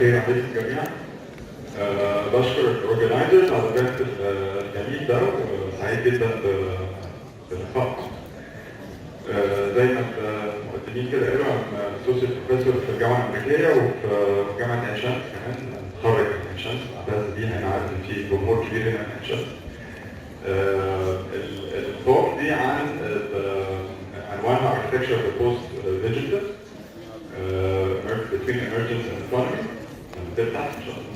الخير عليكم جميعا. بشكر الاورجنايزرز على الايفنت الجميل ده وسعيد جدا بلقائكم. زي ما المقدمين كده قالوا انا اسوسيت بروفيسور في الجامعه الامريكيه وفي جامعه عين شمس كمان، متخرج من عين شمس، بعتز بيها. انا عارف ان في جمهور كبير هنا في عين شمس. التوك دي عن عنوانها Architecture of the Post-Digital between Emergence and Economy. هنبدأ إن شاء الله.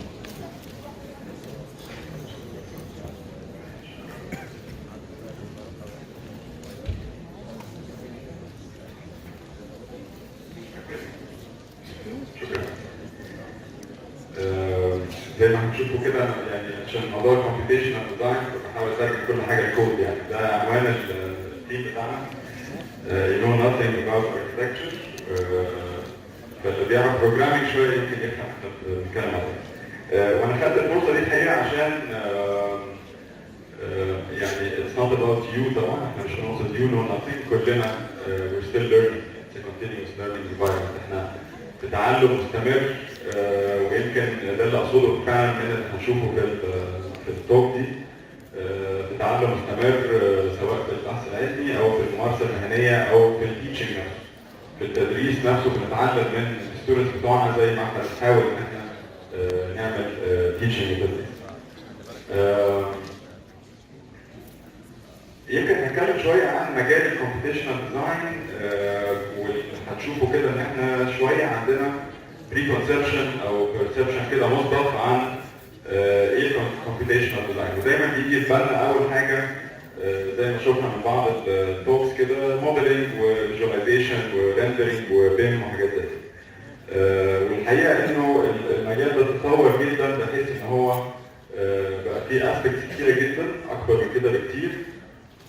شكرا. زي ما هنشوفوا كده يعني عشان موضوع Computational Design بحاول أترجم كل حاجة لكود يعني. ده عنوان التيم بتاعنا. You know nothing about architecture. فاللي بيعرف بروجرامينج شويه يمكن يفهم احنا بنتكلم عليه. وانا خدت الفرصه دي الحقيقه عشان يعني it's not about you طبعا، احنا مش هنقصد you know nothing، كلنا we're still learning. it's a continuous learning environment. احنا في تعلم مستمر، ويمكن ده اللي اقصده فعلا من اللي هنشوفه في التوك دي. في تعلم مستمر سواء في البحث العلمي او في الممارسه المهنيه او في التيتشنج نفسه. في التدريس نفسه بنتعلم من الستودنتس بتوعنا زي ما احنا بنحاول ان احنا نعمل تيتشنج وتدريس. يمكن هنتكلم شويه عن مجال الكومبيتيشنال ديزاين، وهتشوفوا كده ان احنا شويه عندنا بري كونسبشن او بيرسبشن كده مسبق عن ايه الكومبيتيشنال ديزاين. ودايما بيجي في بالنا اول حاجه زي ما شفنا من بعض التوكس كده موديلنج وفيجواليزيشن وريندرنج وبيم وحاجات زي كده. والحقيقه انه المجال ده تطور جدا بحيث ان هو بقى فيه اسبكتس كتيره جدا اكبر من كده بكتير،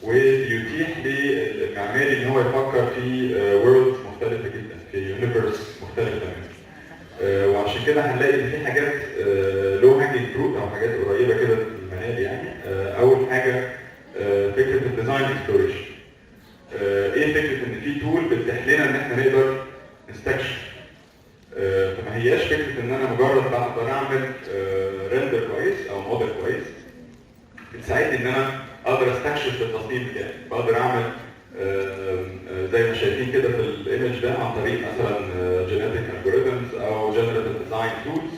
ويتيح للمعماري ان هو يفكر في وورلدز مختلفه جدا، في يونيفرس مختلفه تماما. وعشان كده هنلاقي ان في حاجات لو هانجينج فروت او حاجات قريبه كده في المنال يعني. اول حاجه فكره الديزاين اكسبلوريشن. ايه فكره ان في تول بتتيح لنا ان احنا نقدر نستكشف. فما هياش فكره ان انا مجرد بقدر اعمل ريندر كويس او موديل كويس بتساعدني ان انا اقدر استكشف التصميم بتاعي. بقدر اعمل زي ما شايفين كده في الايمج ده عن طريق مثلا جينيتيك الجوريثمز او جنريتيف ديزاين تولز.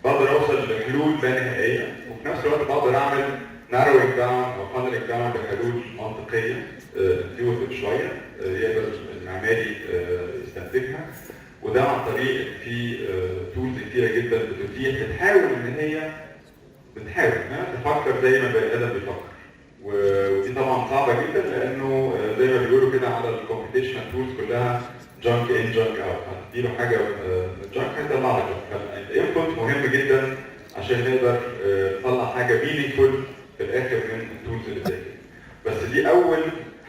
بقدر اوصل لحلول لا نهائيه، وفي نفس الوقت بقدر اعمل ناروينج داون او فانلينج داون بحلول منطقيه انتيوتيف شويه يقدر المعماري يستنتجها. وده عن طريق في تولز كتيره جدا بتحاول ان هي تفكر زي ما البني ادم بيفكر. ودي طبعا صعبه جدا لانه زي ما بيقولوا كده على الكومبيتيشنال تولز كلها جانك ان جانك اوت. هتديله حاجه جانك هيطلع لك جانك. الانبوت مهم جدا عشان نقدر نطلع حاجه مينينجفول في الاخر من التولز اللي زي كده. بس دي اول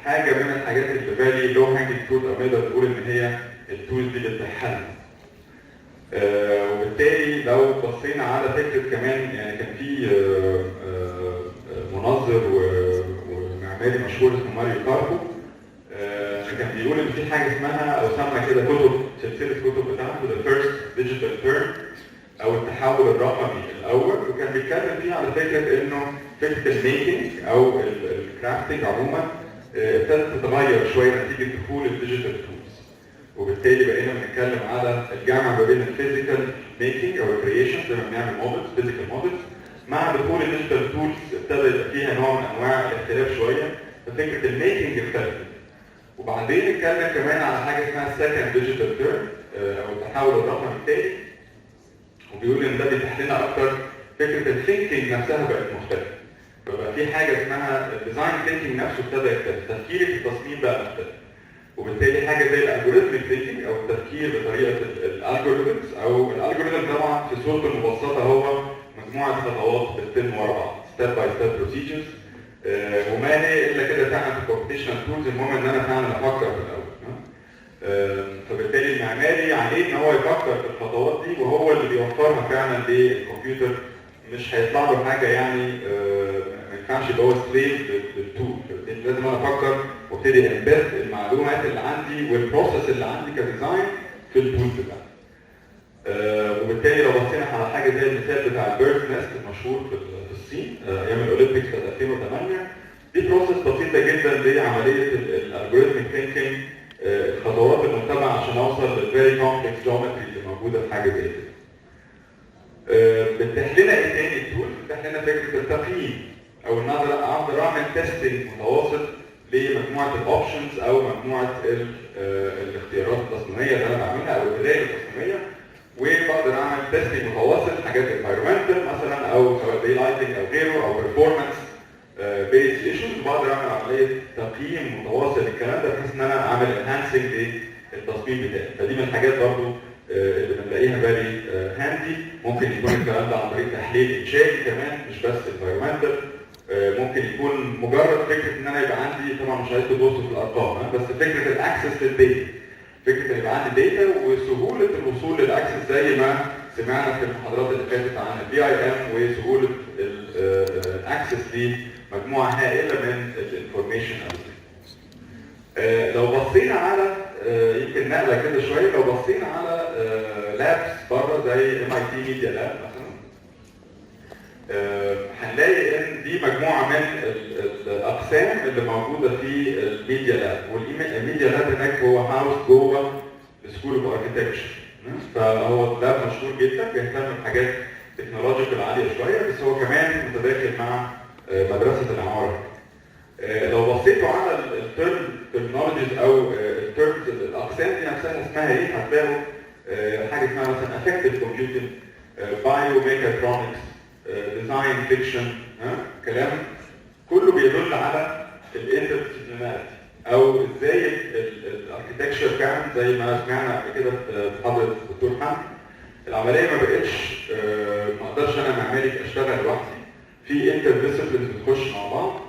حاجه من الحاجات اللي بالي لو هانجينج فروت او نقدر نقول ان هي التولز دي بتحل. وبالتالي لو بصينا على فكره كمان يعني كان في منظر ومعماري مشهور اسمه ماريو كاربو كان بيقول ان في حاجه اسمها او سمى كده سلسله كتب بتاعته The First Digital Turn او التحول الرقمي الاول. وكان بيتكلم فيه على فكره انه فكره الميكنج او الكرافتنج عموما ابتدت تتغير شويه نتيجه دخول الديجيتال تولز. وبالتالي بقينا بنتكلم على الجمع ما بين الفيزيكال ميكنج او الكرييشن زي ما بنعمل مودلز فيزيكال مودلز مع دخول الديجيتال تولز ابتدى يبقى فيها نوع من انواع الاختلاف شويه. ففكره الميكنج اختلفت. وبعدين نتكلم كمان على حاجه اسمها السكند ديجيتال تيرن او التحول الرقمي الثاني. وبيقول ان ده بيتيح لنا اكتر فكره الثينكينج نفسها بقت مختلفه. فبقى في حاجه اسمها الديزاين ثينكينج نفسه ابتدى يختلف، تفكيري في التصميم بقى مختلف. وبالتالي حاجه زي الالجوريثميك ثينكينج او التفكير بطريقه الالجوريثمز او الالجوريثم طبعا في صورته المبسطه هو مجموعه خطوات بتتم ورا بعض ستيب باي ستيب بروسيجرز. وما هي الا كده فعلا في الكومبيتيشنال تولز. المهم ان انا فعلا افكر في الاول. فبالتالي المعماري عليه ان هو يفكر في الخطوات دي وهو اللي بيوفرها فعلا للكمبيوتر. مش هيطلع له حاجه يعني ما ينفعش يبقى هو سليف للتول. لازم انا افكر وابتدي امبث المعلومات اللي عندي والبروسيس اللي عندي كديزاين في التول بتاعتي. وبالتالي لو بصينا على حاجه زي المثال بتاع البيرد نست المشهور في الصين ايام الاولمبيكس في 2008، دي بروسيس بسيطه جدا لعمليه الالجوريثميك ثينكينج، الخطوات المتبعه عشان اوصل للفيري كومبلكس جيومتري اللي موجوده في حاجه زي كده. بتتيح لنا ايه تاني التول؟ بتتيح لنا فكره التقييم، او ان اقدر اعمل تيستنج متواصل لمجموعه الاوبشنز او مجموعه الاختيارات التصميميه اللي انا بعملها او البدائل التصميميه، وبقدر اعمل تيستنج متواصل حاجات انفايرمنتال مثلا او سواء داي لايتنج او غيره او بيرفورمانس بيز ايشوز، وبقدر اعمل عمليه تقييم متواصل للكلام ده بحيث ان انا اعمل انهانسنج للتصميم بتاعي. فدي من الحاجات برضو اللي بنلاقيها فيري هاندي. ممكن يكون الكلام ده عن طريق تحليل انشائي كمان مش بس انفايرمنتال، ممكن يكون مجرد فكره ان انا يبقى عندي، طبعا مش عايز تبصوا في الارقام بس فكره الاكسس للداتا، فكره ان يبقى عندي داتا وسهوله الوصول للاكسس زي ما سمعنا في المحاضرات اللي فاتت عن البي اي ام، وسهوله الاكسس لمجموعه هائله من الانفورميشن. لو بصينا على يمكن نقله كده شويه، لو بصينا على لابس بره زي MIT ميديا لاب مثلا، هنلاقي ان دي مجموعه من الاقسام اللي موجوده في الميديا لاب، والميديا لاب هناك هو هاوس جوه سكول اوف اركتكتشر، فهو لاب مشهور جدا بيهتم بحاجات تكنولوجيكال عاليه شويه، بس هو كمان متداخل مع مدرسه العماره. لو بصيتوا على الترمينولوجيز او الترمز الاقسام دي نفسها اسمها ايه، هتلاقوا حاجه اسمها مثلا افكتيف كومبيوتنج، بايو ميكاترونكس، ديزاين فيكشن، كلام كله بيدل على الانترديسيبليناريتي او ازاي الاركتكتشر فعلا زي ما سمعنا قبل كده في محاضره الدكتور حمد. العمليه ما بقتش ما اقدرش انا معماري اشتغل لوحدي، في انترديسيبلينز بتخش مع بعض،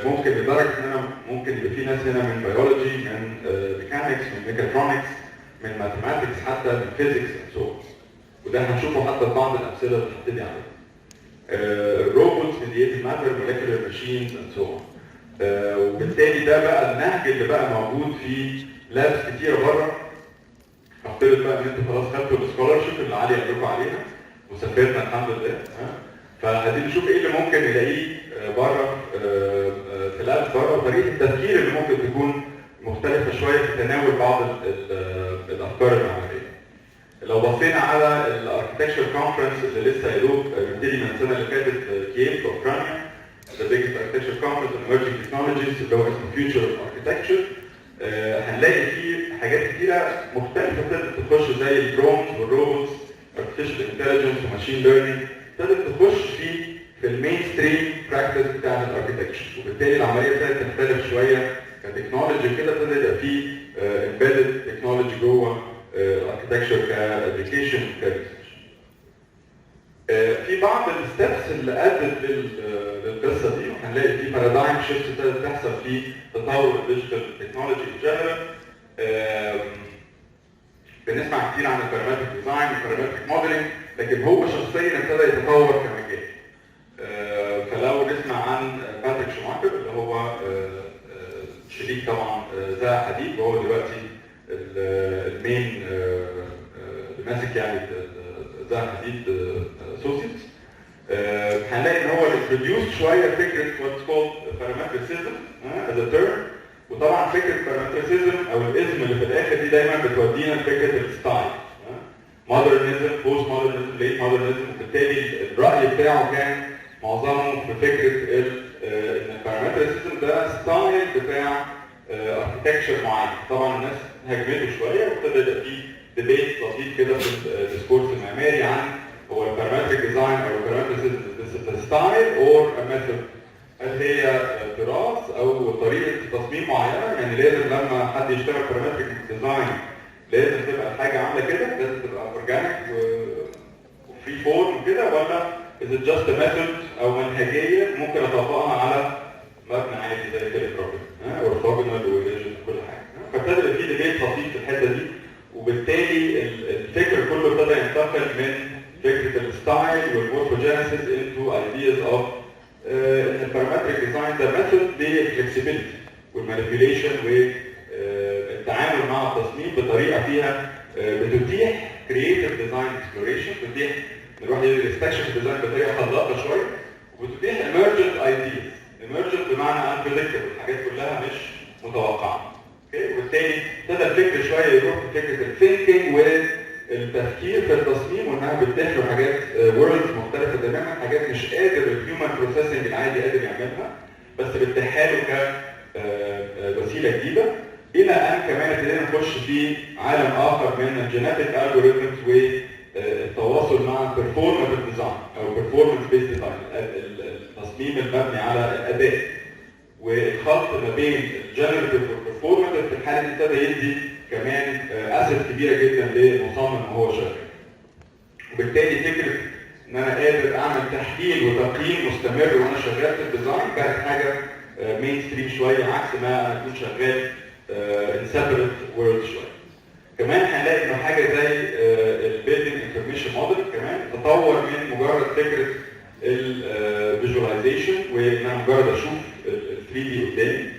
ممكن لدرجه ان انا ممكن يبقى في ناس هنا من بيولوجي، من ميكانكس، من ميكاترونكس، من ماثيماتكس، حتى من فيزيكس اند سو، وده هنشوفه حتى في بعض الامثله اللي هبتدي عليها. روبوتس، ميديتد ماتر، مولكيولر ماشينز اند سو، وبالتالي ده بقى النهج اللي بقى موجود في لابس كتيره بره. هفترض بقى ان انتوا خلاص خدتوا السكولرشيب اللي علي قال لكم عليها وسافرنا الحمد لله، فعايزين نشوف ايه اللي ممكن نلاقيه بره في لابس بره، وطريقه التفكير اللي ممكن تكون مختلفه شويه في تناول بعض الافكار المعماريه. لو بصينا على الاركتكتشر كونفرنس اللي لسه يا دوب بيبتدي من السنه اللي فاتت كيف في اوكرانيا، ذا بيجست اركتكتشر كونفرنس اون ايمرجنج تكنولوجيز اللي هو اسمه فيوتشر اوف اركتكتشر، هنلاقي فيه حاجات كتيره مختلفه ابتدت تخش زي الدرونز والروبوتس، ارتفيشال انتليجنس وماشين ليرنينج، ابتدت تخش في المين ستريم براكتس بتاع الاركتكتشر، وبالتالي العمليه ابتدت تختلف شويه كتكنولوجي كده، ابتدى يبقى فيه امبيدد تكنولوجي جوه اركتكتشر كابلكيشن كريسيرش. في بعض الستبس اللي ادت للقصه دي، وهنلاقي في بارادايم شيفت ابتدت تحصل في تطور الديجيتال تكنولوجي ان جنرال. بنسمع كتير عن البارامتريك ديزاين والبارامتريك موديلنج، لكن هو شخصيا ابتدى يتطور كمجال. فلو نسمع عن باتريك شوماكر اللي هو شريك طبعا ذا حديد، وهو دلوقتي المين اللي ماسك يعني ذا حديد اسوسيتس، هنلاقي ان هو انتروديوس شويه فكره واتس كولد بارامتريسيزم از ا تيرم، وطبعا فكره بارامتريسيزم او الاسم اللي في الاخر دي دايما بتودينا لفكره الستايل، مودرنزم، بوست مودرنزم، ليت مودرنزم، وبالتالي الراي بتاعه كان معظمه في فكره ان البارامتريسيزم ده ستايل بتاع اركتكتشر معين. طبعا الناس هاجمته شويه وابتدى يبقى في ديبيت لطيف كده في الديسكورس المعماري عن هو البارامتريك ديزاين او البارامتريسيزم ستايل اور ميثود، هل هي تراث او طريقه تصميم معينه، يعني لازم لما حد يشتغل بارامتريك ديزاين لازم تبقى الحاجه عامله كده، لازم تبقى اورجانيك وفري فورم وكده، ولا is it just a method او منهجيه ممكن اطبقها على مبنى عادي زي كده بروجكت اورثوجونال وريجن وكل حاجه. فابتدى في ديبيت لطيف في الحته دي، وبالتالي الفكر كله ابتدى ينتقل من فكره الستايل والمورفوجينيسيس انتو ايدياز اوف ان البارامتريك ديزاين ده ميثود للفلكسبيليتي والمانيبيوليشن والتعامل مع التصميم بطريقه فيها بتتيح كرييتيف ديزاين اكسبلوريشن، بتتيح نروح يستكشف الديزاين بطريقه خلاقه شويه، وبتتيح emergent ideas. emergent بمعنى unpredictable، الحاجات كلها مش متوقعه. اوكي، وبالتالي ابتدى الفكر شويه يروح لفكره الثينكينج والتفكير في التصميم، وانها بتتيح له حاجات وورلدز مختلفه تماما، حاجات مش قادر الهيومن بروسيسنج العادي قادر يعملها، بس بتتيحها له كوسيله جديده. الى ان كمان ابتدينا نخش في عالم اخر من الجينيتيك الجوريثمز والتواصل مع performative ديزاين او performance based ديزاين، التصميم المبني على الاداء، والخلط ما بين الجنريتيف والبرفورماتيف في الحاله دي ابتدى يدي كمان اسيت كبيره جدا للمصمم وهو شغال. وبالتالي فكره ان انا قادر اعمل تحليل وتقييم مستمر وانا شغال في الديزاين بقت حاجه مين ستريم شويه، عكس ما انا اكون شغال in separate worlds شويه. كمان هنلاقي انه حاجه زي البيلدينج انفورميشن موديل كمان تطور من مجرد فكره الفيجواليزيشن، وان انا مجرد اشوف ال 3 دي قدامي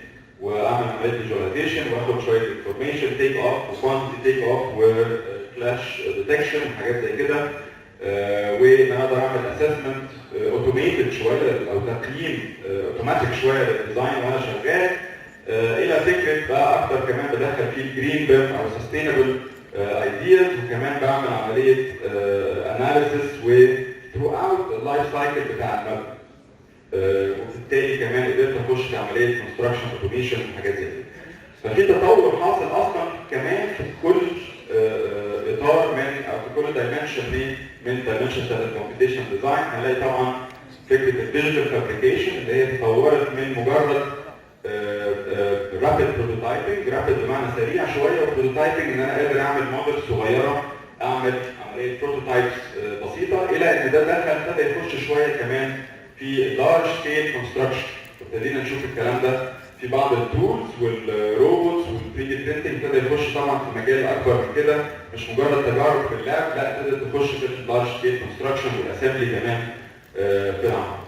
واعمل عمليه فيجواليزيشن واخد شويه انفورميشن تيك اوف وكوانتيتي تيك اوف وفلاش ديتكشن وحاجات زي كده، وان انا اقدر اعمل اسسمنت اوتوميتد شويه او تقييم اوتوماتيك شويه للديزاين وانا شغال، الى فكره بقى اكتر كمان بدخل فيه الجرين بيم او سستينبل ايدياز، وكمان بعمل عمليه اناليسيس و ثرو اوت اللايف سايكل بتاع المبنى. وبالتالي كمان قدرت اخش في عمليه كونستراكشن اوتوميشن وحاجات زي كده. ففي تطور حاصل اصلا كمان في كل اطار من او في كل دايمنشن من دايمنشن بتاعت الكومبيتيشن ديزاين. هنلاقي طبعا فكره الديجيتال فابريكيشن اللي هي تطورت من مجرد رابيد بروتوتايبنج، رابيد بمعنى سريع شويه، وبروتوتايبنج ان انا قادر اعمل موديل صغيره، اعمل عمليه بروتوتايبس بسيطه، الى ان ده ابتدى يخش شويه كمان في لارج سكيل كونستراكشن. ابتدينا نشوف الكلام ده في بعض التولز والروبوتس وال3 دي برينتنج، ابتدى يخش طبعا في مجال اكبر من كده، مش مجرد تجارب في اللاب، لا ابتدت تخش في اللارج سكيل كونستراكشن والاسامبلي كمان في العمل.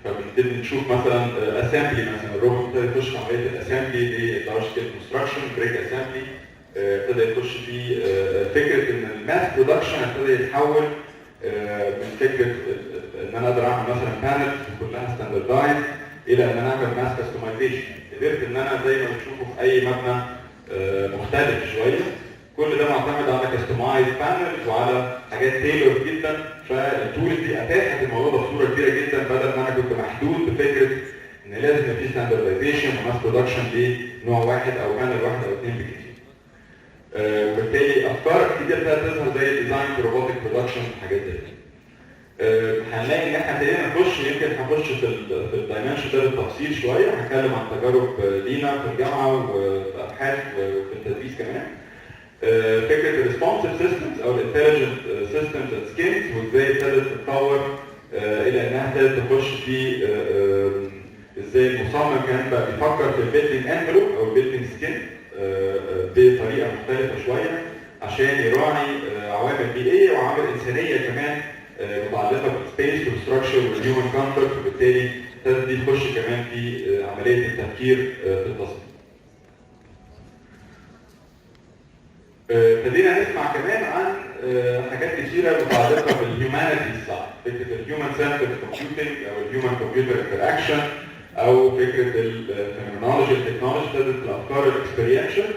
فبنبتدي نشوف مثلا اسامبلي، مثلا الروبوت ابتدى يخش في عمليه الاسامبلي للارج سكيل كونستراكشن، بريك اسامبلي، ابتدى يخش في فكره ان الماس برودكشن ابتدى يتحول من فكره ان انا اقدر اعمل مثلا بانل كلها ستاندردايز الى ان انا اعمل ماس كاستمايزيشن. قدرت ان انا زي ما بتشوفوا في اي مبنى مختلف شويه، كل ده معتمد على كاستمايز بانل وعلى حاجات تيلور جدا. فالتولز دي اتاحت الموضوع ده بصوره كبيره جدا، بدل ما انا كنت محدود بفكره ان لازم يبقى في ستاندردايزيشن وماس برودكشن لنوع واحد او بانل واحد او اثنين بكتير. وبالتالي افكار جديده ابتدت تظهر زي الديزاين في روبوتك برودكشن وحاجات زي كده. هنلاقي ان احنا ابتدينا نخش، يمكن هنخش في الدايمنشن ده بالتفصيل شويه، هنتكلم عن تجارب لينا في الجامعه وفي ابحاث وفي التدريس كمان. فكره الريسبونسيف سيستمز او الانتليجنت سيستمز اند سكيلز، وازاي ابتدت تتطور الى انها ابتدت تخش في ازاي المصمم كان بقى بيفكر في البيلدنج انفلوب او البيلدنج سكين بطريقه مختلفه شويه عشان يراعي عوامل بيئيه وعوامل انسانيه كمان متعلقه بالسبيس والستراكشر والهيومن كونتاكت، وبالتالي ابتدت دي تخش كمان في عمليه التفكير في التصميم. ابتدينا نسمع كمان عن حاجات كثيره متعلقه بالهيومانيتي سايد، فكره الهيومن سنترد كومبيوتنج او الهيومن كمبيوتر انتراكشن، او فكره الفينومينولوجي التكنولوجي، ابتدت الافكار الاكسبيرينشال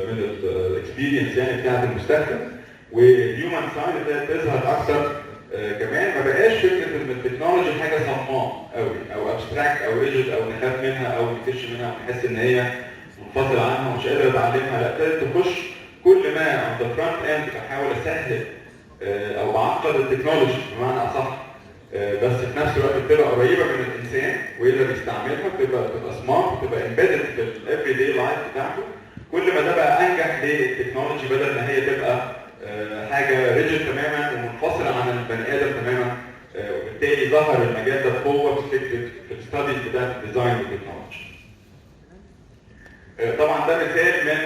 من الاكسبيرينس يعني بتاعت المستخدم، والهيومن سايد ابتدت تظهر اكثر. كمان ما بقاش فكره ان التكنولوجي حاجه صماء قوي او ابستراكت او ريجيد او نخاف منها او نكش منها ونحس ان هي منفصله عنها ومش قادر اتعلمها، لا ابتدت تخش كل ما عند فرونت اند بحاول اسهل او بعقد التكنولوجي بمعنى اصح، بس في نفس الوقت بتبقى قريبه من الانسان ويقدر يستعملها، بتبقى سمارت، بتبقى امبيدد في الافري داي لايف بتاعته. كل ما ده بقى انجح للتكنولوجي بدل ما هي تبقى حاجه ريجيد تماما ومنفصله عن البني ادم تماما، وبالتالي ظهر المجال ده بقوه في فكره الستاديز بتاعت الديزاين والتكنولوجي. طبعا ده مثال من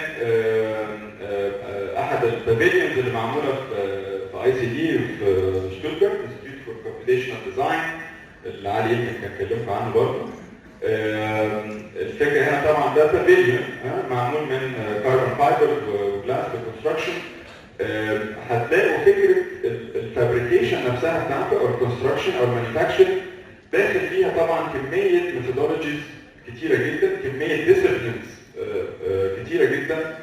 احد البافيليونز اللي معموله في اي سي دي في شتوتجارت، انستيتيوت فور كومبيوتيشنال ديزاين، اللي علي يمكن كان كلمكم عنه برضه. الفكره هنا طبعا ده بافيليون معمول من كاربون فايبر وجلاس بالكونستراكشن. هتلاقوا فكره الفابريكيشن نفسها بتاعته او الكونستراكشن او المانيفاكتشرنج داخل فيها طبعا كميه ميثودولوجيز كتيره جدا، كميه ديسيبلينز كتيره جدا،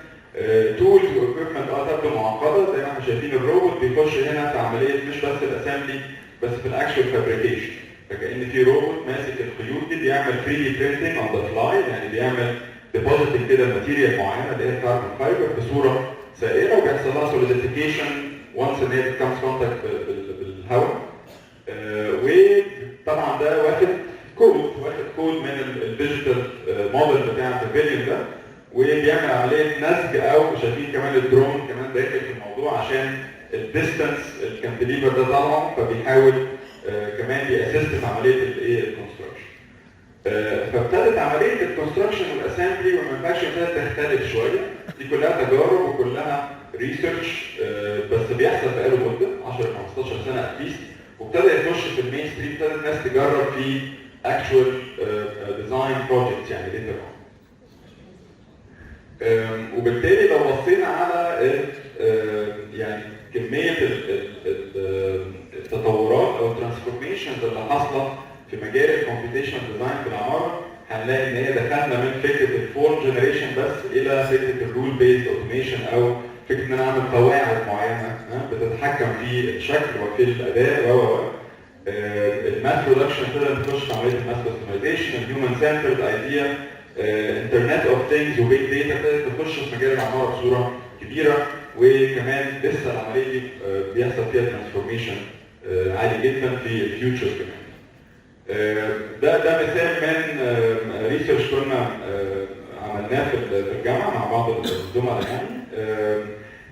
تولز واكويبمنت تبدو معقده زي ما احنا شايفين. الروبوت بيخش هنا في عمليه مش بس الاسامبلي بس في الاكشوال فابريكيشن، فكأن في روبوت ماسك الخيوط دي بيعمل 3D printing on the fly، يعني بيعمل ديبوزيتنج كده ماتيريال معينه اللي هي الكاربون فايبر بصوره سائله وبيحصل لها سوليديفيكيشن وانس ان هي بتكمز كونتاكت بالهواء. وطبعا ده واخد كود من الديجيتال موديل بتاع البافيليون ده، وبيعمل عمليه نسج او شايفين كمان الدرون كمان داخل في الموضوع عشان الديستانس الكانتليفر ده طالعه، فبيحاول كمان بيأسست في عمليه الايه الكونستراكشن. فابتدت عمليه الكونستراكشن والاسامبلي والمانيفاكتشرنج ابتدت تختلف شويه. دي كلها تجارب وكلها ريسيرش بس بيحصل بقاله مده 10 15 سنه اتليست، وابتدى يخش في المين ستريم، ابتدت الناس تجرب في اكشوال ديزاين بروجكتس يعني ليتر اون. وبالتالي لو بصينا على يعني كميه التطورات او الترانسفورميشنز اللي حاصله في مجال الكمبيوتيشن ديزاين في العماره، هنلاقي ان هي دخلنا من فكره الفورم جنريشن بس الى فكره الرول بيزد اوتوميشن، او فكره ان انا اعمل قواعد معينه بتتحكم في الشكل وفي الاداء الماث برودكشن ابتدى نخش في عمليه الماث كاستمايزيشن، الهيومن سنترد ايديا، انترنت اوف ثينجز وبيج داتا ابتدت تخش في مجال العماره بصوره كبيره، وكمان لسه العمليه دي بيحصل فيها ترانسفورميشن عالي جدا في الفيوتشر كمان. ده مثال من ريسيرش كنا عملناه في الجامعه مع بعض الزملاء يعني.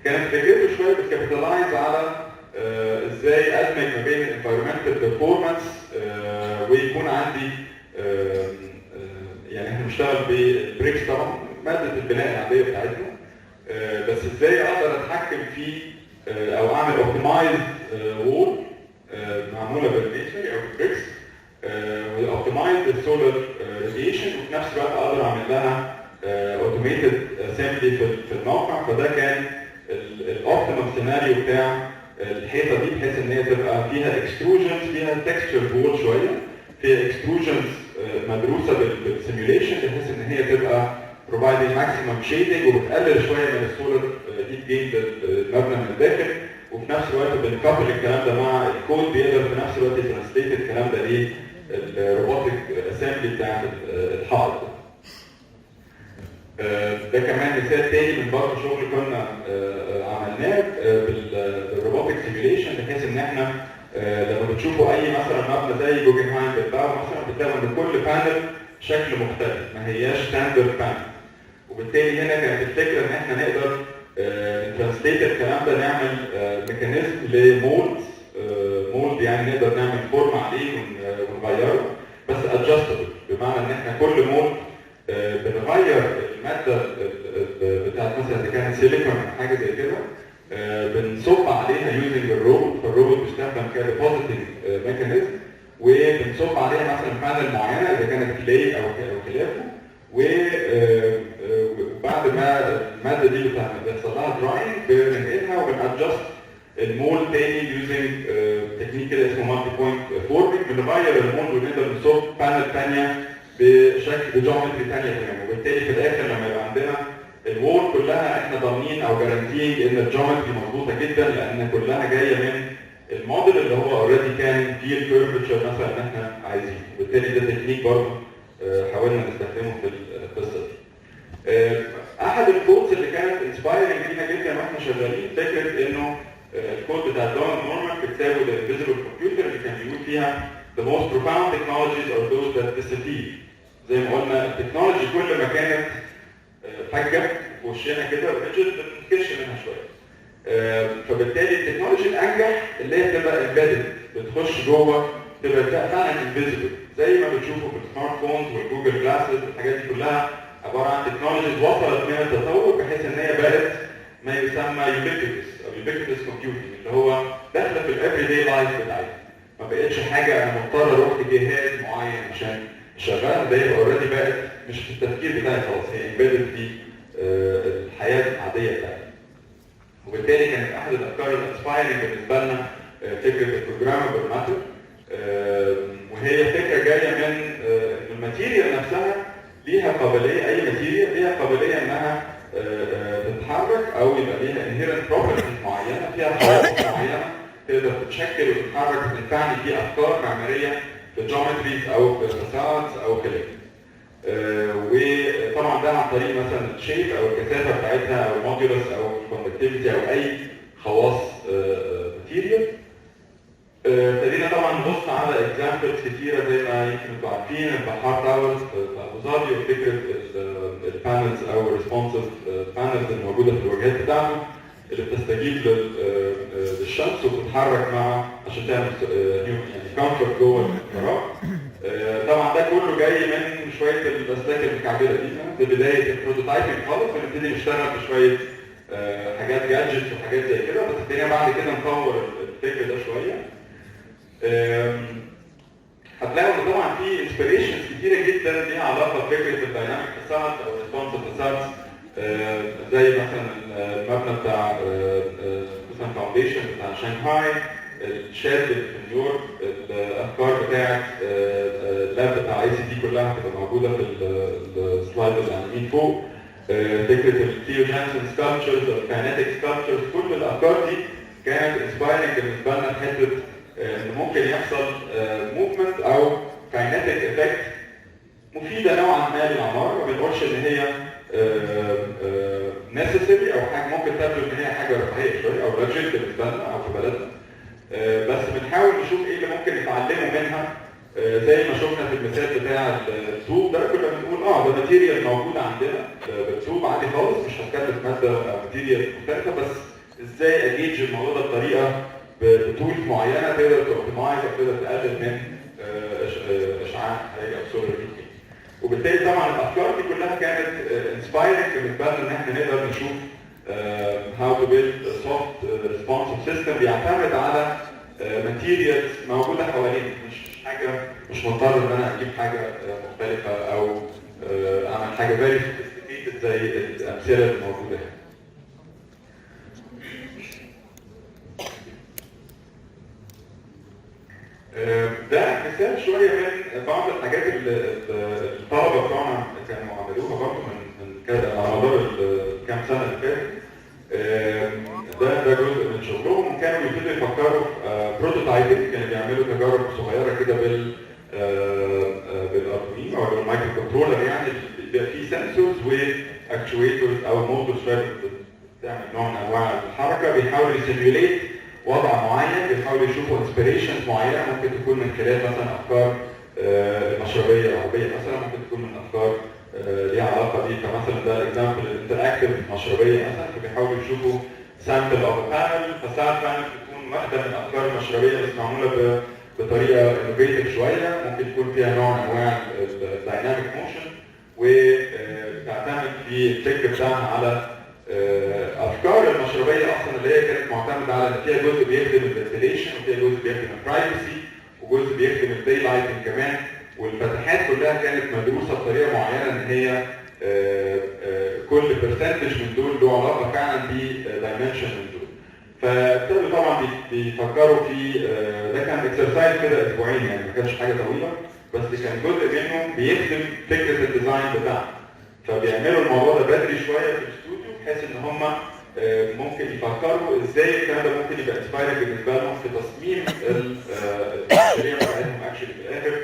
كانت فكرته شويه بتكابيتالايز على ازاي ادمج ما بين الانفايرمنتال بيرفورمانس ويكون عندي يعني احنا بنشتغل بالبريكس طبعا ماده البناء العاديه بتاعتنا، بس ازاي اقدر اتحكم في او اعمل اوبتمايز وول معموله بالميسونري او بالبريكس واوبتمايز السولار راديشن، وفي نفس الوقت اقدر اعمل لها اوتوميتد اسامبلي في الموقع. فده كان الاوبتيمم سيناريو بتاع الحيطه دي، بحيث ان هي تبقى فيها اكستروجنز، فيها تكستشر وول شويه، فيها اكستروجنز مدروسه بالسيميوليشن بحيث ان هي تبقى بروفايدنج ماكسيمم شيدنج وبتقلل شويه من السولار هيت جين للمبنى من الداخل، وفي نفس الوقت بنكابل الكلام ده مع الكود بيقدر في نفس الوقت يترانسليت الكلام ده للروبوتك اسامبلي بتاعت الحائط. ده كمان مثال تاني من برضه شغل كنا عملناه بالروبوتك سيميوليشن، بحيث ان احنا لما بتشوفوا اي مثلا مبنى زي جوجنهايم بالباو مثلا بتلاقوا ان كل بانل شكل مختلف، ما هياش ستاندرد بانل. وبالتالي هنا كانت الفكره ان احنا نقدر نترانسليت الكلام ده، نعمل ميكانيزم لمولد، مولد يعني نقدر نعمل فورم عليه ونغيره بس ادجستبل، بمعنى ان احنا كل مولد بنغير الماده بتاعت مثلا اذا كانت سيليكون او حاجه زي كده، بنصب عليها يوزنج الروبوت، فالروبوت بيستخدم كديبوزيتنج ميكانيزم، وبنصب عليها مثلا بانل معينه اذا كانت كلاي او خلافه، وبعد ما الماده دي بيحصل لها دراينج بننقلها وبنادجست المول تاني يوزنج تكنيك كده اسمه مالتي بوينت فورمينج، بنغير المول ونقدر نصب بانل ثانيه بشكل جيومتري ثانيه تماما. وبالتالي في الاخر لما يبقى عندنا الوول كلها احنا ضامنين او جارانتينج ان الجيومتري مظبوطه جدا، لان كلها جايه من الموديل اللي هو اوريدي كان فيه الكيرفتشر مثلا اللي احنا عايزينه. وبالتالي ده تكنيك برضه حاولنا نستخدمه في القصه دي. احد الكودز اللي كانت انسبايرنج لينا جدا واحنا شغالين فكره انه الكود بتاع دونالد نورمان بتساوي الانفيزبل كمبيوتر، اللي كان بيقول فيها the most profound technologies are those that disappear. زي ما قلنا التكنولوجي كل ما كانت حاجه في وشنا كده بنكش منها شويه. فبالتالي التكنولوجي الانجح اللي هي تبقى امبيدد، بتخش جوه تبقى فعلا انفيزبل، زي ما بتشوفوا في السمارت فونز والجوجل جلاسز، الحاجات دي كلها عباره عن تكنولوجيز وصلت من التطور بحيث ان هي بقت ما يسمى يوبيكيتس او يوبيكيتس كومبيوتنج، اللي هو داخله في الافري داي لايف بتاعتنا. ما بقتش حاجه انا مضطر اروح لجهاز معين عشان شغاله ده اوريدي بقت مش في التفكير بتاعي خلاص، هي امبيدد في الحياه العاديه بتاعتي. وبالتالي كانت احد الافكار الانسبايرنج بالنسبه لنا فكره البروجرامبل ماتر، وهي فكره جايه من ان الماتيريال نفسها ليها قابليه، اي ماتيريال ليها قابليه انها تتحرك او يبقى ليها inherent properties معينه، فيها خواص معينه تقدر تتشكل وتتحرك وتنفعني في افكار معماريه في الجيومتريز او في الفاسادز او كده. وطبعا ده عن طريق مثلا الشيب او الكثافه بتاعتها او الموديولس او الكوندكتيفيتي او اي خواص ماتيريال. ابتدينا طبعا نبص على اكزامبلز كتيره زي ما يمكن انتم عارفين البحار تاورز في ابو ظبي، وفكره البانلز او الريسبونسيف بانلز الموجوده في الواجهات بتاعته اللي بتستجيب للشمس وبتتحرك مع عشان تعمل يعني كومفورت جوه الفراغ. طبعا ده كله جاي من شويه الاسلاك المكعبله دي، في بدايه البروتوتايبنج خالص بنبتدي نشتغل بشويه حاجات جادجتس وحاجات زي كده، بس ابتدينا بعد كده نطور الفكر ده شويه. هتلاقوا ان طبعا في انسبيريشنز كتيره جدا ليها علاقه بفكره الدايناميك فاساد او ريسبونسيف فاساد، زي مثلا المبنى بتاع مثلا فاونديشن بتاع شانغهاي، الشاد في نيويورك، الافكار بتاعت اللاب بتاع اي سي دي كلها هتبقى موجوده في السلايد اللي على اليمين فوق. فكره الكليو جانسون سكالبتشرز او الكاينيتيك سكالبتشرز، كل الافكار دي كانت انسبايرنج بالنسبه لنا في حته ان ممكن يحصل موفمنت او كاينيتيك افكت مفيده نوعا ما للعماره، ما بنقولش ان هي نيسيسري او حاجه ممكن تبدو ان هي حاجه رفاهيه شويه او لاجيك بالنسبه لنا او في بلدنا، بس بنحاول نشوف ايه اللي ممكن نتعلمه منها. زي ما شفنا في المثال بتاع الطوب ده، كنا بنقول ده ماتيريال موجود عندنا بالطوب عادي خالص، مش هتكلف ماده ماتيريال مختلفه، بس ازاي اجيج الموضوع ده بطريقه بتولز معينه تقدر توبتمايز او تقدر تقلل من اشعاع الحراري او سولار هيت. وبالتالي طبعا الافكار دي كلها كانت انسبايرنج بالنسبه لنا ان احنا نقدر نشوف هاو تو بيلد سوفت ريسبونسيف سيستم بيعتمد على ماتيريالز موجوده حوالينا، مش مضطر ان انا اجيب حاجه مختلفه او اعمل حاجه فيري سوفيستيكيتد زي الامثله الموجوده هنا. ده مثال شويه من بعض الحاجات اللي الطلبه بتوعنا كانوا عملوها برضه من كده على مدار الكام سنه اللي فاتت. ده جزء من شغلهم، وكانوا يبتدوا يفكروا في بروتوتايبنج، كانوا بيعملوا تجارب صغيره كده بالاردوينو او بالمايكرو كنترولر، يعني بيبقى فيه سنسورز واكتويتورز او موتورز بتعمل نوع من انواع الحركه، بيحاولوا يسيميوليت وضع معين، بيحاولوا يشوفوا انسبيريشنز معينه ممكن تكون من خلال مثلا افكار المشربيه العربيه، مثلا ممكن تكون من افكار ليها علاقه بيه، كمثلا ده الاكزامبل الانتراكتيف مشربيه مثلا، فبيحاولوا يشوفوا سامبل اوف بانل، فساعات بانل تكون واحده من افكار المشربيه بس معموله بطريقه انوفيتيف شويه، ممكن يكون فيها نوع من انواع الدايناميك موشن، وتعتمد في الفكر بتاعها على افكار المشربيه اصلا اللي هي كانت معتمده على ان فيها جزء بيخدم الفنتيليشن وفيها جزء بيخدم البرايفسي وجزء بيخدم الداي لايتنج كمان، والفتحات كلها كانت مدروسه بطريقه معينه ان هي كل برسنتج من دول له علاقه فعلا بدايمنشن من دول. فابتدوا طبعا بيفكروا في ده كان اكسرسايز كده اسبوعين، يعني ما كانش حاجه طويله، بس كان جزء منهم بيخدم فكره الديزاين بتاعهم. فبيعملوا الموضوع ده بدري شويه في الاستوديو بحيث ان هم ممكن يفكروا ازاي الكلام ده ممكن يبقى انسبايرنج بالنسبه لهم في تصميم المشاريع بتاعتهم اكشلي في الاخر،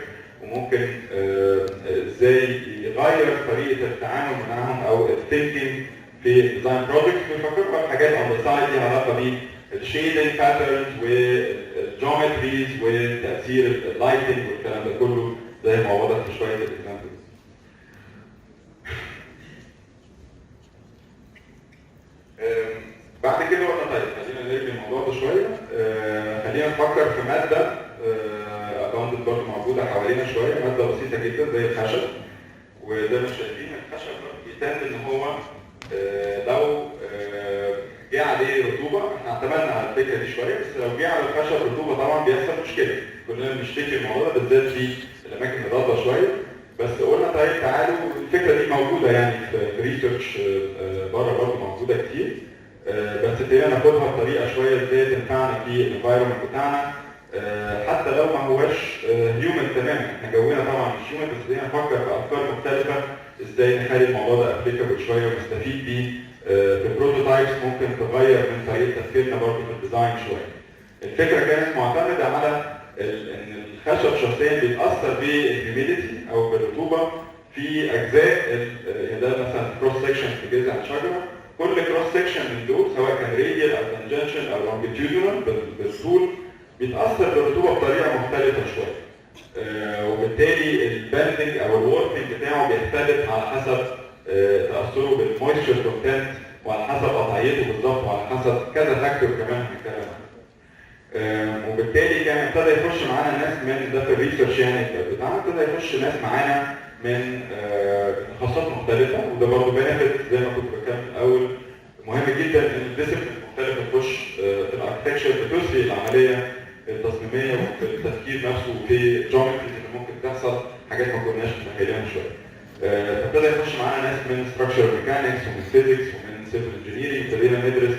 وممكن ازاي يغير طريقه التعامل معاهم او الثينكينج في الديزاين بروجكت، ويفكروا في حاجات اون ذا سايد ليها علاقه بالشيدنج باترنز والجيومتريز وتاثير اللايتنج والكلام ده كله زي ما وضح في شويه الاكزامبل. بعد كده قلنا طيب خلينا نلغي الموضوع ده شويه، خلينا نفكر في ماده اباندت برضه موجوده حوالينا شويه، ماده بسيطه جدا زي الخشب. وزي ما شايفين الخشب بيتم ان هو لو جه عليه رطوبه، احنا اعتمدنا على الفكره دي شويه، بس لو جه على الخشب رطوبه طبعا بيحصل مشكله، كلنا بنشتكي الموضوع ده بالذات في الاماكن الرطبه شويه. وابتدينا ناخدها بطريقه شويه ازاي تنفعنا في الانفايرمنت بتاعنا. حتى لو ما هوش هيومن تماما، احنا جونا طبعا مش هيومن، بس ابتدينا نفكر في افكار مختلفه ازاي نخلي الموضوع ده ابليكابل شويه ونستفيد بيه في بروتوتايبس ممكن تغير من طريقه تفكيرنا برضه في الديزاين شويه. الفكره كانت معتمده على ان الخشب شخصيا بيتاثر بالهيوميديتي او بالرطوبه في اجزاء، ده مثلا كروس سكشن في جذع الشجره، كل كروس سكشن من دول سواء كان راديال او تانجنشال او لونجيتيودينال بالطول بيتاثر بالرطوبه بطريقه مختلفه شويه. وبالتالي الباندنج او الوركينج بتاعه بيختلف على حسب تاثره بالمويستشر كونتنت وعلى حسب قطعيته بالظبط وعلى حسب كذا فاكتور كمان هنتكلم عنه. وبالتالي كان ابتدى يخش معانا ناس من ده في الريسيرش يعني بتاعنا، ابتدى يخش ناس معانا من تخصصات مختلفه، وده برضه بنفيت زي ما كنت بتكلم في الاول. مهم جدا ان الديسيبلين المختلفه تخش في الاركتكشر بتسري العمليه التصميميه وفي التفكير نفسه وفي الجيومتريز اللي ممكن تحصل حاجات ما كناش متخيلينها شويه. فابتدى يخش معانا ناس من ستراكشر ميكانكس ومن فيزيكس ومن سيفل انجينيرنج، ابتدينا ندرس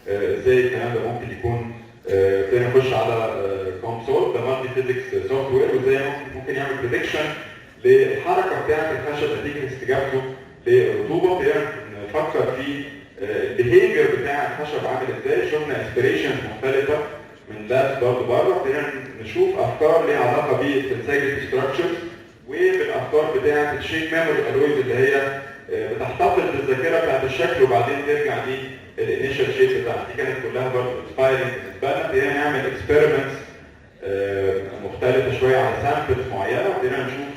ازاي الكلام ده ممكن يكون. ابتدينا نخش على كونسول ده مالتي فيزيكس سوفت وير، وازاي ممكن يعمل بريدكشن للحركه بتاعت الخشب نتيجه استجابته للرطوبه. ابتدينا نفكر في البيهيفير بتاع الخشب عامل ازاي، شفنا انسبيريشنز مختلفه من لابس برضه بره، ابتدينا نشوف افكار ليها علاقه بالانتجريتي ستراكشرز وبالافكار بتاعه الشيب ميموري الويز اللي هي بتحتفظ بالذاكره بتاعت الشكل وبعدين ترجع للانيشال شيب بتاعها. دي كانت كلها برضه انسبايرنج بالنسبه لنا. ابتدينا نعمل اكسبيرمنتس مختلفه شويه على سامبلز معينه، وابتدينا نشوف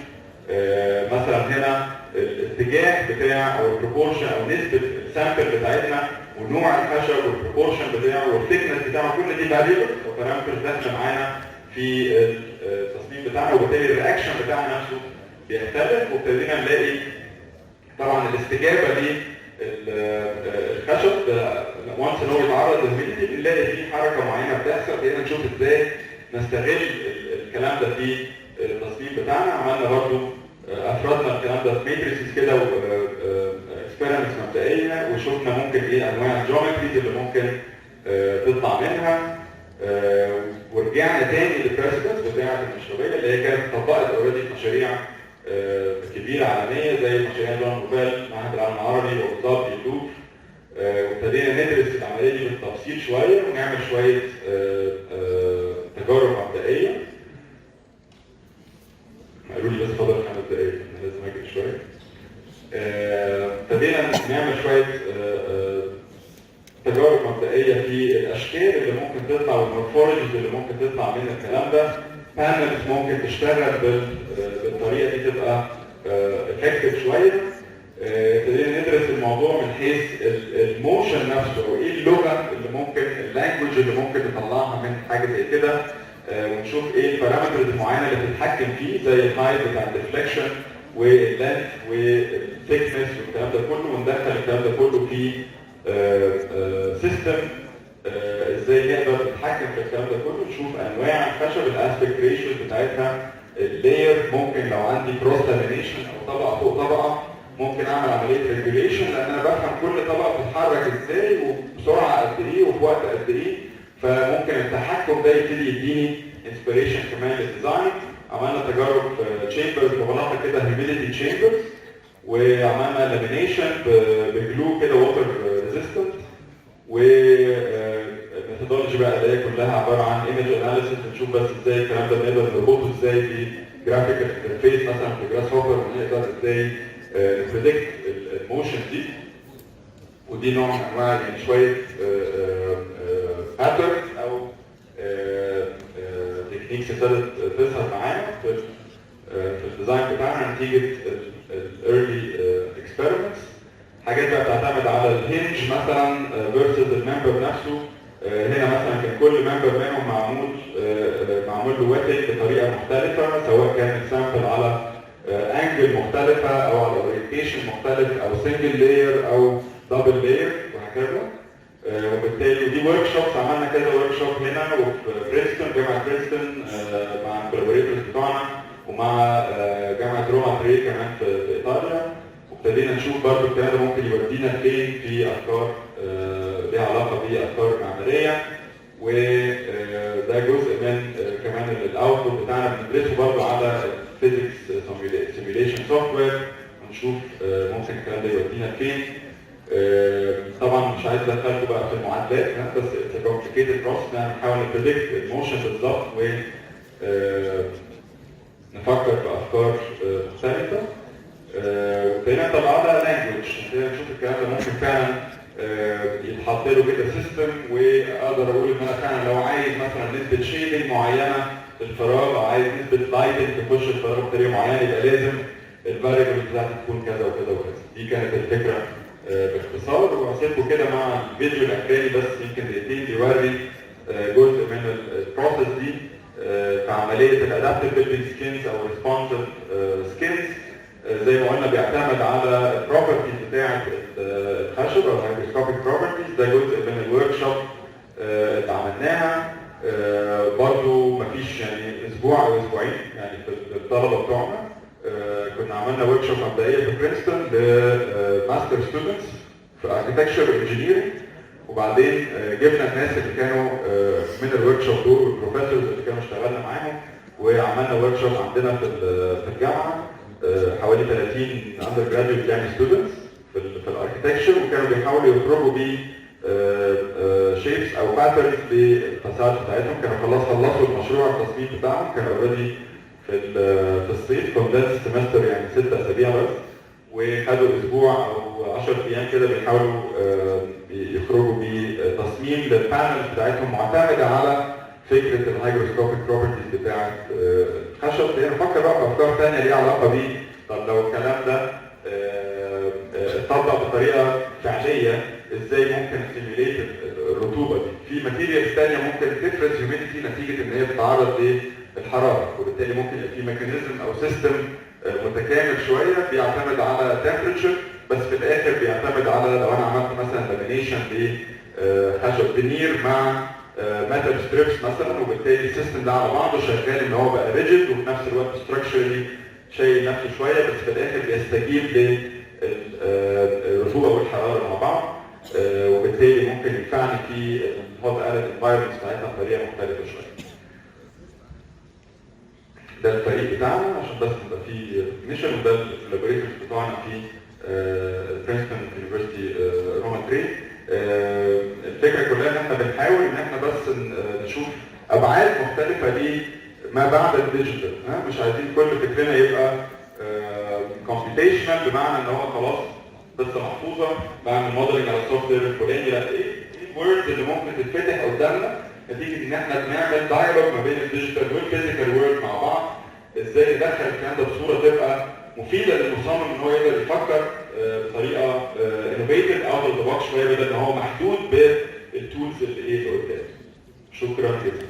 مثلا هنا الاتجاه بتاع او البروبورشن او نسبه السامبل بتاعتنا ونوع الخشب والبروبورشن بتاعه والثيكنس بتاعه، كل دي فاريبلز وبارامترز داخله معانا في التصميم بتاعنا، وبالتالي الرياكشن بتاعنا نفسه بيختلف. وابتدينا نلاقي طبعا الاستجابه للخشب وانس ان هو يتعرض للهيوميديتي بنلاقي فيه حركه معينه بتحصل. ابتدينا نشوف ازاي نستغل الكلام ده في التصميم بتاعنا. عملنا برضه افردنا الكلام ده في ماتريسز كده واكسبيرمنتس مبدئيه، وشفنا ممكن ايه انواع الجيومتريز اللي ممكن تطلع منها. ورجعنا تاني للبريسيدنس بتاعه المشروعيه اللي هي كانت اتطبقت اوريدي في مشاريع كبيره عالميه زي مشاريع جون نوبل، معهد العالم العربي، وبالظبط اللوفر. وابتدينا ندرس العمليه دي بالتفصيل شويه ونعمل شويه تجارب مبدئيه. قالوا لي بس فاضل 5 دقايق انا لازم اجري شويه. ابتدينا نعمل شويه تجارب مبدئيه في الاشكال اللي ممكن تطلع والمورفولوجيز اللي ممكن تطلع من الكلام ده. بانلز ممكن تشتغل بالطريقه دي تبقى افكتيف شويه. ابتدينا ندرس الموضوع من حيث الموشن نفسه، وايه اللغه اللي ممكن اللانجوج اللي ممكن نطلعها من حاجه زي كده، ونشوف ايه البارامترز المعينه اللي بتتحكم فيه زي الهايت بتاع الديفليكشن واللينث والثيكنس والكلام ده كله، وندخل الكلام ده كله في سيستم ازاي نقدر نتحكم في الكلام ده كله. نشوف انواع الخشب الاسبكت ريشيوز بتاعتها، اللاير ممكن لو عندي كروس لامينيشن او طبقه فوق طبقه ممكن اعمل عمليه ريجوليشن، لان انا بفهم كل طبقه بتتحرك ازاي وبسرعه قد ايه وفي وقت قد ايه، فممكن التحكم ده يبتدي يديني انسبيريشن كمان للديزاين. عملنا تجارب تشامبرز ببلاطه كده هيوميديتي تشامبرز، وعملنا لامينيشن بجلو كده ووتر ريزيستنت، والميثودولوجي بقى اللي هي كلها عباره عن ايمج اناليسيس، بنشوف بس ازاي الكلام ده بنقدر نربطه ازاي في جرافيكال انترفيس مثلا في جراس هوبر، ونقدر ازاي نبريدكت الموشن دي. ودي نوع من انواع يعني شويه باترنز او تكنيكس ابتدت تظهر معانا في الديزاين بتاعنا نتيجه الايرلي اكسبيرمنتس. حاجات بقى بتعتمد على الهنج مثلا فيرسز الممبر نفسه. هنا مثلا كان كل ممبر منهم معمول له ويتنج بطريقه مختلفه، سواء كان السامبل على انجل مختلفه او على اورينتيشن مختلف او سنجل لاير او دبل لاير وهكذا. وبالتالي دي ورك شوبس، عملنا كذا ورك شوب هنا وفي برينستون، جامعه برينستون مع الكولابوريتورز بتوعنا، ومع جامعه روما تري كمان في ايطاليا. وابتدينا نشوف برضه الكلام ده ممكن يودينا فين في افكار ليها علاقه بافكار معماريه، وده جزء من كمان الاوتبوت بتاعنا بندرسه برضه على الفيزيكس سيميوليشن سوفت وير، ونشوف ممكن الكلام ده يودينا فين. طبعا مش عايز ادخلكم بقى في المعادلات، بس اتس كومبليكيتد بروسس، بنحاول نبريدكت الموشن بالظبط و نفكر بافكار مختلفه. وابتدينا نطلع لها لانجوج، نشوف الكلام ده ممكن فعلا يتحط له كده سيستم، واقدر اقول ان انا فعلا لو عايز مثلا نسبه شيدنج معينه في الفراغ، او عايز نسبه لايتنج تخش الفراغ بطريقه معينه، يبقى لازم الفاريبل بتاعتي تكون كذا وكذا وكذا. دي كانت الفكره باختصار، وهسيبكم كده مع الفيديو الاخراني بس يمكن دقيقتين بيوري جزء من البروسيس دي في عمليه الادابتيف بيلدينج سكيلز او ريسبونسيف سكيلز. زي ما قلنا بيعتمد على البروبرتيز بتاعه الخشب او الهيدروسكوبيك بروبرتيز. ده جزء من الورك شوب اللي عملناها. برضه مفيش يعني اسبوع او اسبوعين يعني في الطلبه بتوعنا كنا عملنا ورك شوب مبدئيه في برينستون لماستر ستودنتس في اركتكتشر وانجينيرنج، وبعدين جبنا الناس اللي كانوا من الورك شوب دول والبروفيسورز اللي كانوا اشتغلنا معاهم، وعملنا ورك شوب عندنا في الجامعه حوالي 30 اندر جراديويت يعني ستودنتس في الاركتكتشر، وكانوا بيحاولوا يخرجوا بيه شيبس او باترنز للفساد بتاعتهم. كانوا خلاص خلصوا المشروع التصميم بتاعهم، كانوا اوريدي في الصيف كوندنس سمستر يعني 6 اسابيع بس، وخدوا اسبوع او 10 ايام كده بيحاولوا يخرجوا بتصميم للبانل بتاعتهم معتمده على فكره الهيدروسكوبيك بروبرتيز بتاعت الخشب. نفكر بقى بافكار ثانيه ليها علاقه بيه. طب لو الكلام ده اتطبق بطريقه فعليه، ازاي ممكن نستيميوليت الرطوبه دي؟ في ماتيريالز ثانيه ممكن تفرز هيوميديتي نتيجه ان هي بتتعرض للحراره، وبالتالي ممكن يبقى في ميكانيزم او سيستم متكامل شويه بيعتمد على تمبرتشر، بس في الاخر بيعتمد على لو انا عملت مثلا لامينيشن لخشب فينير مع ميتال ستريبس مثلا، وبالتالي السيستم ده على بعضه شغال ان هو بقى ريجيد وفي نفس الوقت ستراكشرلي شايل نفسه شويه، بس في الاخر بيستجيب للرطوبه والحراره مع بعض، وبالتالي ممكن ينفعني في الهوت ايلاند انفايرمنتس بتاعتها بطريقه مختلفه شويه. ده الفريق بتاعنا عشان بس نبقى فيه ميشن، وده الكولابوريتورز بتوعنا في برينستون يونيفرستي رومان تري. الفكره كلها ان احنا بنحاول ان احنا بس نشوف ابعاد مختلفه لما بعد الديجيتال. مش عايزين كل فكرنا يبقى كومبيوتيشنال بمعنى ان هو خلاص قصه محفوظه بعمل موديلنج على السوفت وير الفلاني، لا ايه الوردز اللي ممكن تتفتح قدامنا نتيجه ان احنا بنعمل دايلوج ما بين الديجيتال والفيزيكال وورلد مع بعض. ازاي ندخل الكلام ده بصوره تبقى مفيده للمصمم ان هو يقدر يفكر بطريقه انوفيتيف اوت اوف ذا بوكس شويه، بدل ما هو محدود بالتولز اللي قدامه. شكرا جدا.